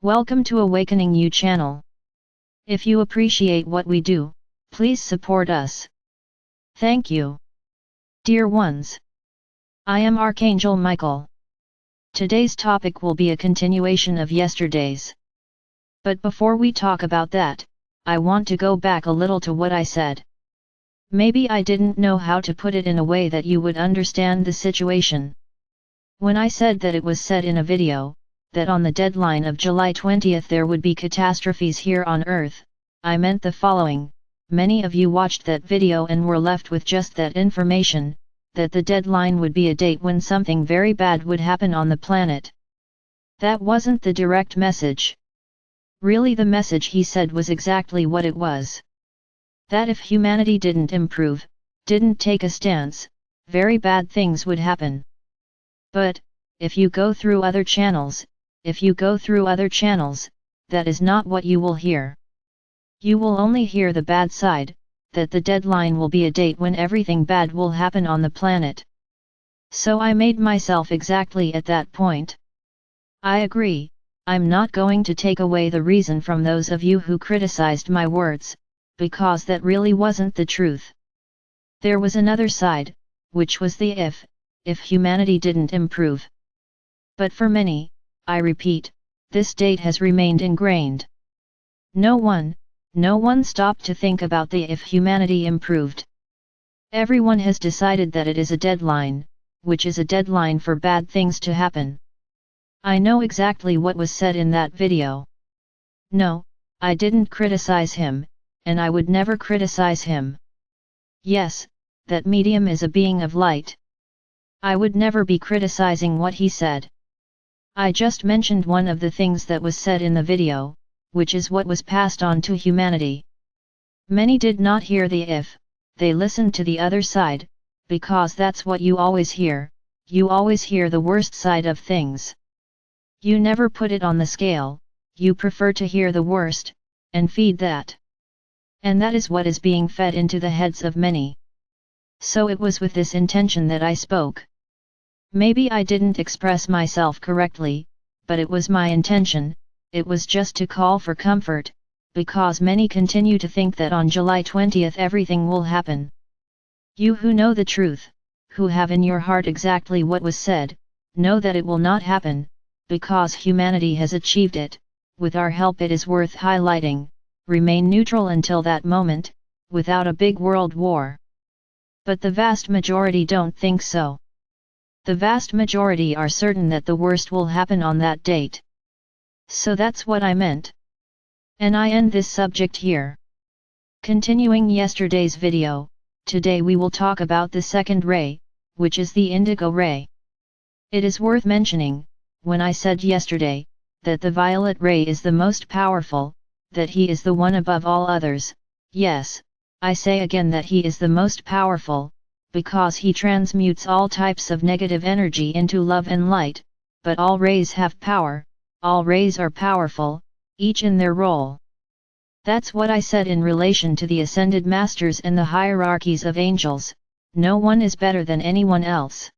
Welcome to Awakening You channel. If you appreciate what we do, please support us. Thank you. Dear ones, I am Archangel Michael. Today's topic will be a continuation of yesterday's. But before we talk about that, I want to go back a little to what I said. Maybe I didn't know how to put it in a way that you would understand the situation. When I said that it was said in a video, that on the deadline of July 20th there would be catastrophes here on Earth, I meant the following: many of you watched that video and were left with just that information, that the deadline would be a date when something very bad would happen on the planet. That wasn't the direct message. Really, the message he said was exactly what it was. That if humanity didn't improve, didn't take a stance, very bad things would happen. But, if you go through other channels, that is not what you will hear. You will only hear the bad side, that the deadline will be a date when everything bad will happen on the planet. So I made myself exactly at that point. I agree, I'm not going to take away the reason from those of you who criticized my words, because that really wasn't the truth. There was another side, which was the if humanity didn't improve. But for many, I repeat, this date has remained ingrained. No one stopped to think about the if humanity improved. Everyone has decided that it is a deadline, which is a deadline for bad things to happen. I know exactly what was said in that video. No, I didn't criticize him, and I would never criticize him. Yes, that medium is a being of light. I would never be criticizing what he said. I just mentioned one of the things that was said in the video, which is what was passed on to humanity. Many did not hear the if, they listened to the other side, because that's what you always hear the worst side of things. You never put it on the scale, you prefer to hear the worst, and feed that. And that is what is being fed into the heads of many. So it was with this intention that I spoke. Maybe I didn't express myself correctly, but it was my intention. It was just to call for comfort, because many continue to think that on July 20th everything will happen. You who know the truth, who have in your heart exactly what was said, know that it will not happen, because humanity has achieved it. With our help it is worth highlighting. Remain neutral until that moment, without a big world war. But the vast majority don't think so. The vast majority are certain that the worst will happen on that date. So that's what I meant. And I end this subject here. Continuing yesterday's video, today we will talk about the second ray, which is the Indigo Ray. It is worth mentioning, when I said yesterday, that the violet ray is the most powerful, that he is the one above all others. Yes, I say again that he is the most powerful, because he transmutes all types of negative energy into love and light, but all rays have power, all rays are powerful, each in their role. That's what I said in relation to the ascended masters and the hierarchies of angels. No one is better than anyone else.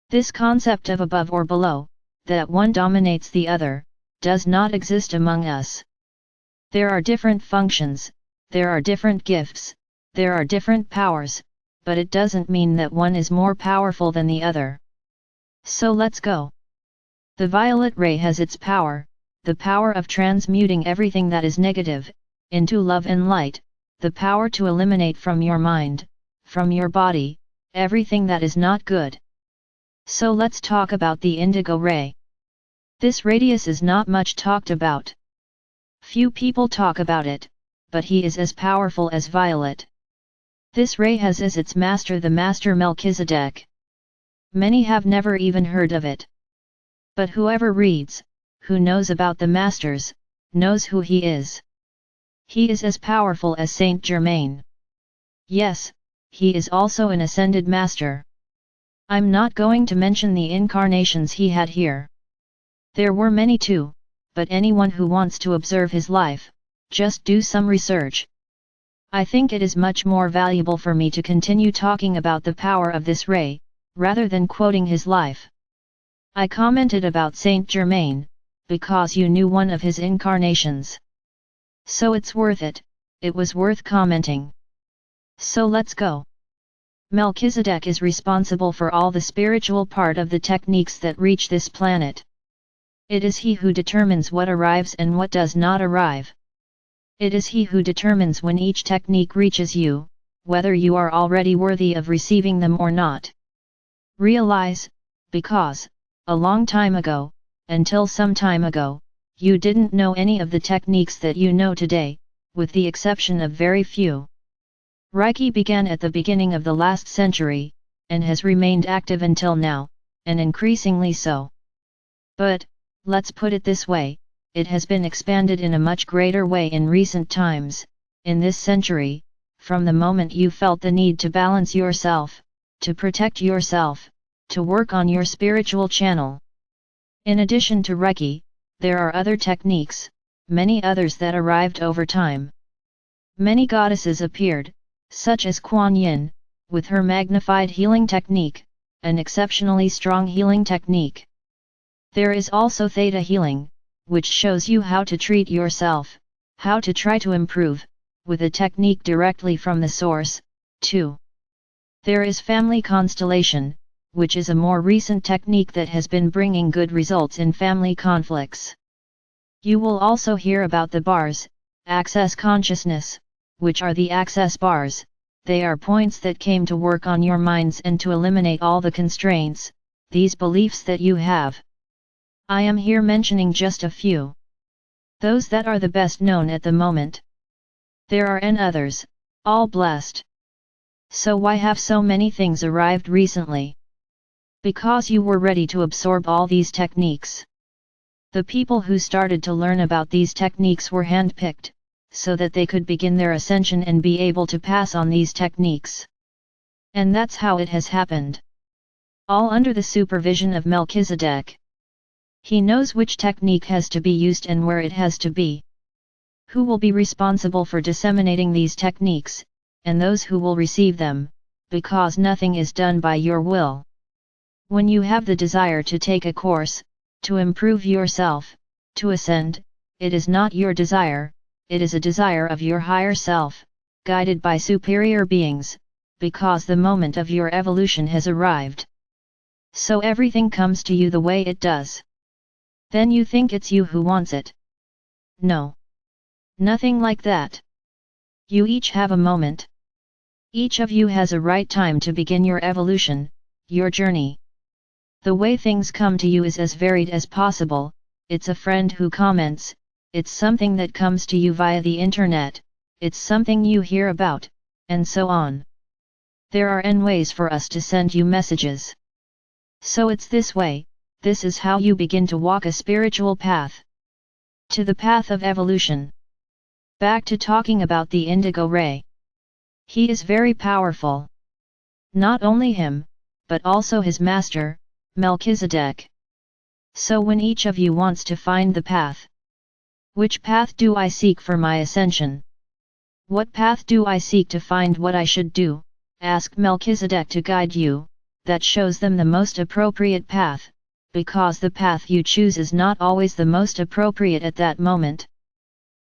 This concept of above or below, that one dominates the other, does not exist among us. There are different functions, there are different gifts, there are different powers, but it doesn't mean that one is more powerful than the other. So let's go. The violet ray has its power, the power of transmuting everything that is negative, into love and light, the power to eliminate from your mind, from your body, everything that is not good. So let's talk about the Indigo Ray. This radius is not much talked about. Few people talk about it, but he is as powerful as violet. This ray has as its master the Master Melchizedek. Many have never even heard of it. But whoever reads, who knows about the masters, knows who he is. He is as powerful as Saint Germain. Yes, he is also an ascended master. I'm not going to mention the incarnations he had here. There were many too, but anyone who wants to observe his life, just do some research. I think it is much more valuable for me to continue talking about the power of this ray, rather than quoting his life. I commented about Saint Germain, because you knew one of his incarnations. So it's worth it, it was worth commenting. So let's go. Melchizedek is responsible for all the spiritual part of the techniques that reach this planet. It is he who determines what arrives and what does not arrive. It is he who determines when each technique reaches you, whether you are already worthy of receiving them or not. Realize, because, a long time ago, until some time ago, you didn't know any of the techniques that you know today, with the exception of very few. Reiki began at the beginning of the last century, and has remained active until now, and increasingly so. But, let's put it this way, it has been expanded in a much greater way in recent times, in this century, from the moment you felt the need to balance yourself, to protect yourself, to work on your spiritual channel. In addition to Reiki, there are other techniques, many others that arrived over time. Many goddesses appeared, such as Kuan Yin, with her magnified healing technique, an exceptionally strong healing technique. There is also Theta healing, which shows you how to treat yourself, how to try to improve, with a technique directly from the source, too. There is family constellation, which is a more recent technique that has been bringing good results in family conflicts. You will also hear about the bars, access consciousness, which are the access bars. They are points that came to work on your minds and to eliminate all the constraints, these beliefs that you have. I am here mentioning just a few. Those that are the best known at the moment. There are n others, all blessed. So why have so many things arrived recently? Because you were ready to absorb all these techniques. The people who started to learn about these techniques were handpicked, so that they could begin their ascension and be able to pass on these techniques. And that's how it has happened. All under the supervision of Melchizedek. He knows which technique has to be used and where it has to be. Who will be responsible for disseminating these techniques, and those who will receive them, because nothing is done by your will. When you have the desire to take a course, to improve yourself, to ascend, it is not your desire, it is a desire of your higher self, guided by superior beings, because the moment of your evolution has arrived. So everything comes to you the way it does. Then you think it's you who wants it. No. Nothing like that. You each have a moment. Each of you has a right time to begin your evolution, your journey. The way things come to you is as varied as possible. It's a friend who comments, it's something that comes to you via the internet, it's something you hear about, and so on. There are n ways for us to send you messages. So it's this way, this is how you begin to walk a spiritual path. To the path of evolution. Back to talking about the Indigo Ray. He is very powerful. Not only him, but also his master, Melchizedek. So when each of you wants to find the path. Which path do I seek for my ascension? What path do I seek to find what I should do? Ask Melchizedek to guide you, that shows them the most appropriate path, because the path you choose is not always the most appropriate at that moment.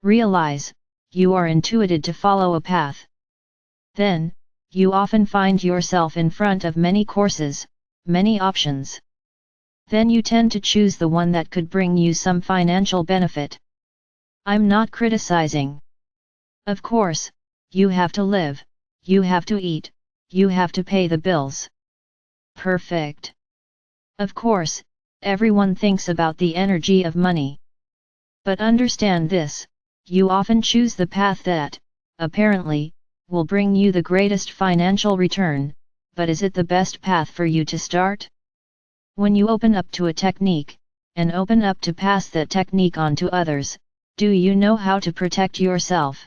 Realize, you are intuited to follow a path. Then, you often find yourself in front of many courses, many options. Then you tend to choose the one that could bring you some financial benefit. I'm not criticizing. Of course, you have to live, you have to eat, you have to pay the bills. Perfect. Of course, everyone thinks about the energy of money. But understand this, you often choose the path that, apparently, will bring you the greatest financial return, but is it the best path for you to start? When you open up to a technique, and open up to pass that technique on to others, do you know how to protect yourself?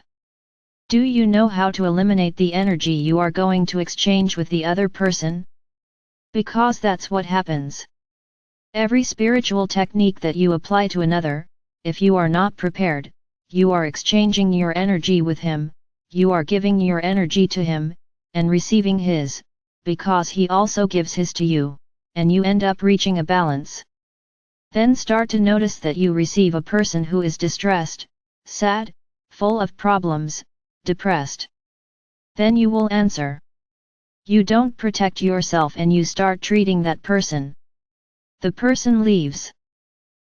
Do you know how to eliminate the energy you are going to exchange with the other person? Because that's what happens. Every spiritual technique that you apply to another, if you are not prepared, you are exchanging your energy with him, you are giving your energy to him, and receiving his, because he also gives his to you, and you end up reaching a balance. Then start to notice that you receive a person who is distressed, sad, full of problems, depressed. Then you will answer. You don't protect yourself and you start treating that person. The person leaves.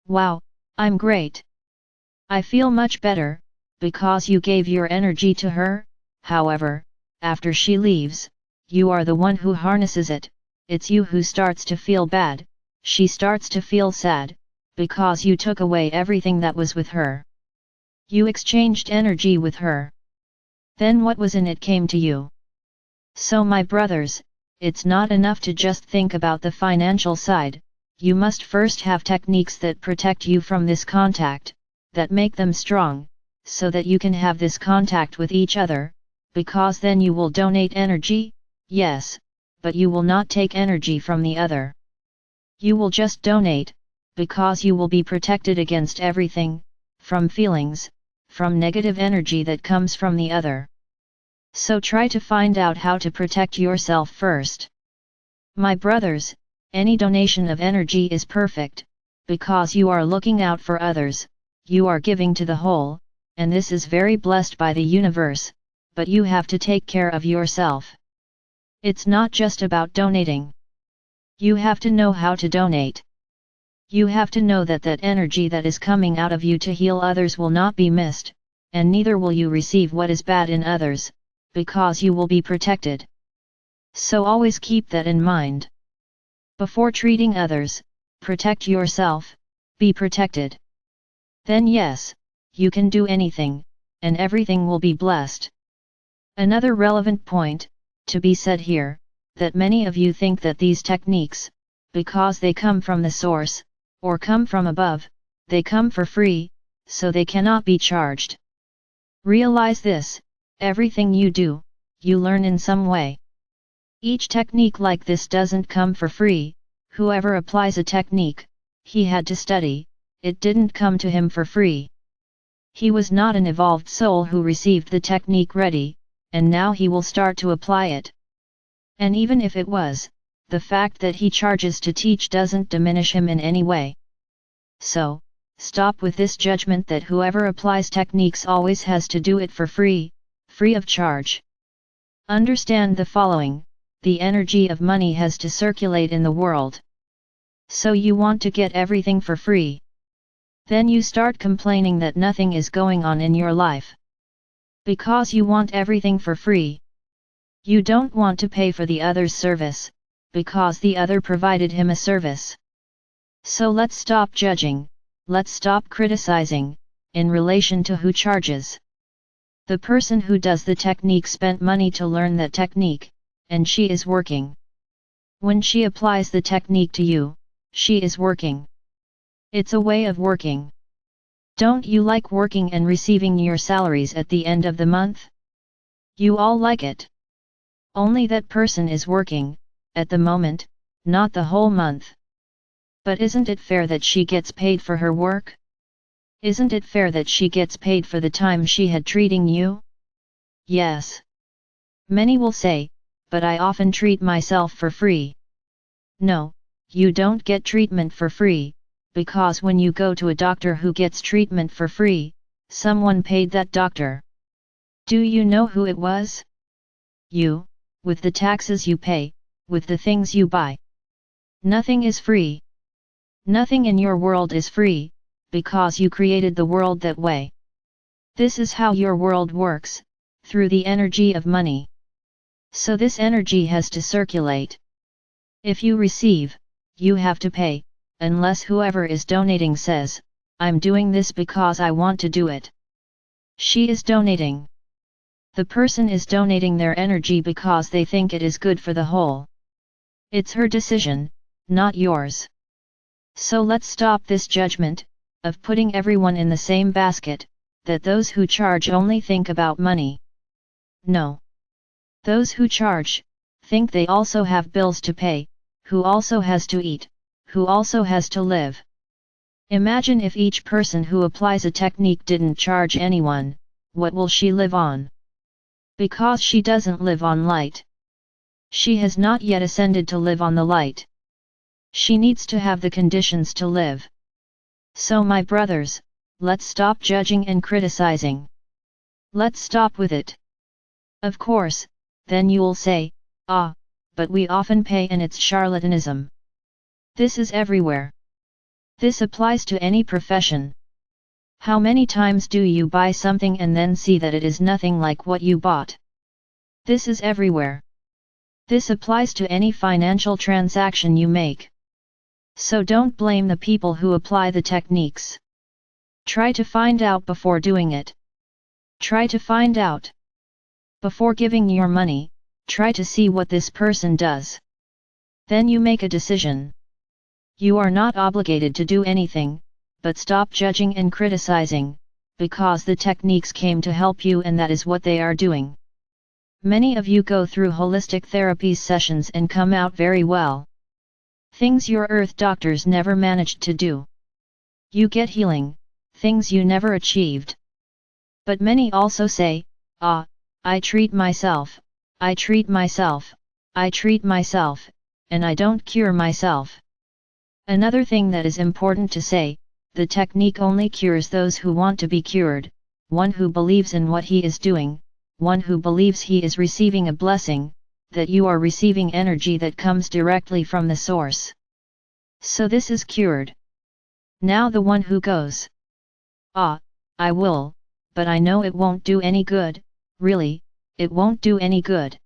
Wow, I'm great. I feel much better, because you gave your energy to her. However, after she leaves, you are the one who harnesses it. It's you who starts to feel bad, she starts to feel sad, because you took away everything that was with her. You exchanged energy with her. Then what was in it came to you. So my brothers, it's not enough to just think about the financial side, you must first have techniques that protect you from this contact, that make them strong, so that you can have this contact with each other, because then you will donate energy, yes, but you will not take energy from the other. You will just donate, because you will be protected against everything, from feelings, from negative energy that comes from the other. So try to find out how to protect yourself first. My brothers, any donation of energy is perfect, because you are looking out for others, you are giving to the whole, and this is very blessed by the universe, but you have to take care of yourself. It's not just about donating. You have to know how to donate. You have to know that that energy that is coming out of you to heal others will not be missed, and neither will you receive what is bad in others, because you will be protected. So always keep that in mind. Before treating others, protect yourself, be protected. Then yes, you can do anything, and everything will be blessed. Another relevant point, to be said here, that many of you think that these techniques, because they come from the source, or come from above, they come for free, so they cannot be charged. Realize this, everything you do, you learn in some way. Each technique like this doesn't come for free, whoever applies a technique, he had to study, it didn't come to him for free. He was not an evolved soul who received the technique ready, and now he will start to apply it. And even if it was, the fact that he charges to teach doesn't diminish him in any way. So, stop with this judgment that whoever applies techniques always has to do it for free, free of charge. Understand the following, the energy of money has to circulate in the world. So you want to get everything for free. Then you start complaining that nothing is going on in your life. Because you want everything for free. You don't want to pay for the other's service, because the other provided him a service. So let's stop judging, let's stop criticizing, in relation to who charges. The person who does the technique spent money to learn that technique, and she is working. When she applies the technique to you, she is working. It's a way of working. Don't you like working and receiving your salaries at the end of the month? You all like it. Only that person is working, at the moment, not the whole month. But isn't it fair that she gets paid for her work? Isn't it fair that she gets paid for the time she had treating you? Yes. Many will say, but I often treat myself for free. No, you don't get treatment for free, because when you go to a doctor who gets treatment for free, someone paid that doctor. Do you know who it was? You, with the taxes you pay, with the things you buy. Nothing is free. Nothing in your world is free, because you created the world that way. This is how your world works, through the energy of money. So this energy has to circulate. If you receive, you have to pay, unless whoever is donating says, I'm doing this because I want to do it. She is donating. The person is donating their energy because they think it is good for the whole. It's her decision, not yours. So let's stop this judgment, of putting everyone in the same basket, that those who charge only think about money. No. Those who charge, think they also have bills to pay, who also has to eat, who also has to live. Imagine if each person who applies a technique didn't charge anyone, what will she live on? Because she doesn't live on light. She has not yet ascended to live on the light. She needs to have the conditions to live, So my brothers, let's stop judging and criticizing. Let's stop with it. Of course, then you'll say, ah, but we often pay and it's charlatanism. This is everywhere. This applies to any profession. How many times do you buy something and then see that it is nothing like what you bought? This is everywhere. This applies to any financial transaction you make. So don't blame the people who apply the techniques. Try to find out before doing it. Try to find out. Before giving your money, try to see what this person does. Then you make a decision. You are not obligated to do anything, but stop judging and criticizing, because the techniques came to help you and that is what they are doing. Many of you go through holistic therapies sessions and come out very well. Things your earth doctors never managed to do. You get healing, things you never achieved. But many also say, ah, I treat myself, I treat myself, I treat myself, and I don't cure myself. Another thing that is important to say, the technique only cures those who want to be cured, one who believes in what he is doing, one who believes he is receiving a blessing, that you are receiving energy that comes directly from the source. So this is cured. Now the one who goes, ah, I will, but I know it won't do any good, really, it won't do any good.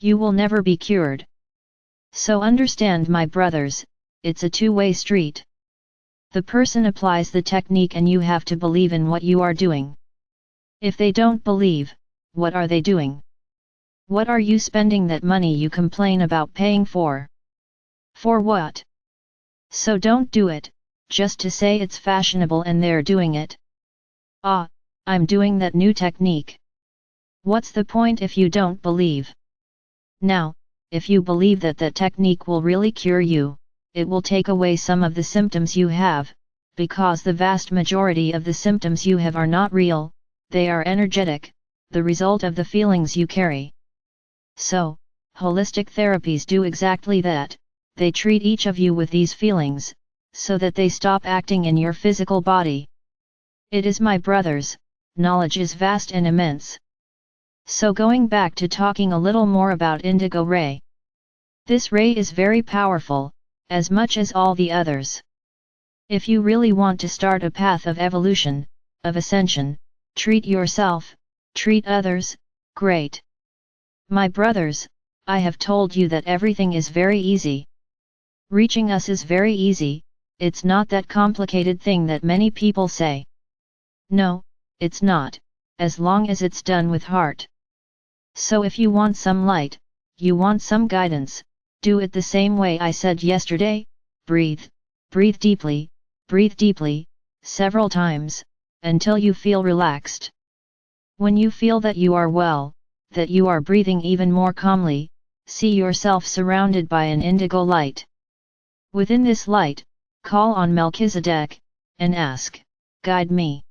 You will never be cured. So understand, my brothers, it's a two-way street. The person applies the technique and you have to believe in what you are doing. If they don't believe, what are they doing? What are you spending that money you complain about paying for? For what? So don't do it, just to say it's fashionable and they're doing it. Ah, I'm doing that new technique. What's the point if you don't believe? Now, if you believe that that technique will really cure you, it will take away some of the symptoms you have, because the vast majority of the symptoms you have are not real, they are energetic, the result of the feelings you carry. So, holistic therapies do exactly that, they treat each of you with these feelings, so that they stop acting in your physical body. It is, my brothers, knowledge is vast and immense. So going back to talking a little more about Indigo Ray. This ray is very powerful, as much as all the others. If you really want to start a path of evolution, of ascension, treat yourself, treat others, great. My brothers, I have told you that everything is very easy. Reaching us is very easy, it's not that complicated thing that many people say. No, it's not, as long as it's done with heart. So if you want some light, you want some guidance, do it the same way I said yesterday, breathe, breathe deeply, several times, until you feel relaxed. When you feel that you are well, that you are breathing even more calmly, see yourself surrounded by an indigo light. Within this light, call on Melchizedek, and ask, guide me.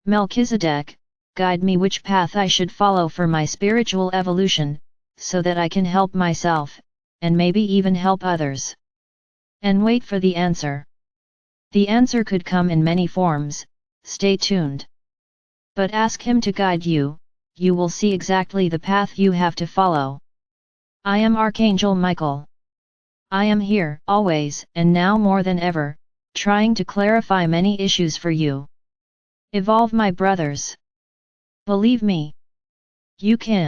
Melchizedek, guide me which path I should follow for my spiritual evolution, so that I can help myself, and maybe even help others. And wait for the answer. The answer could come in many forms, stay tuned. But ask him to guide you, you will see exactly the path you have to follow. I am Archangel Michael. I am here, always, and now more than ever, trying to clarify many issues for you. Evolve, my brothers. Believe me. You can.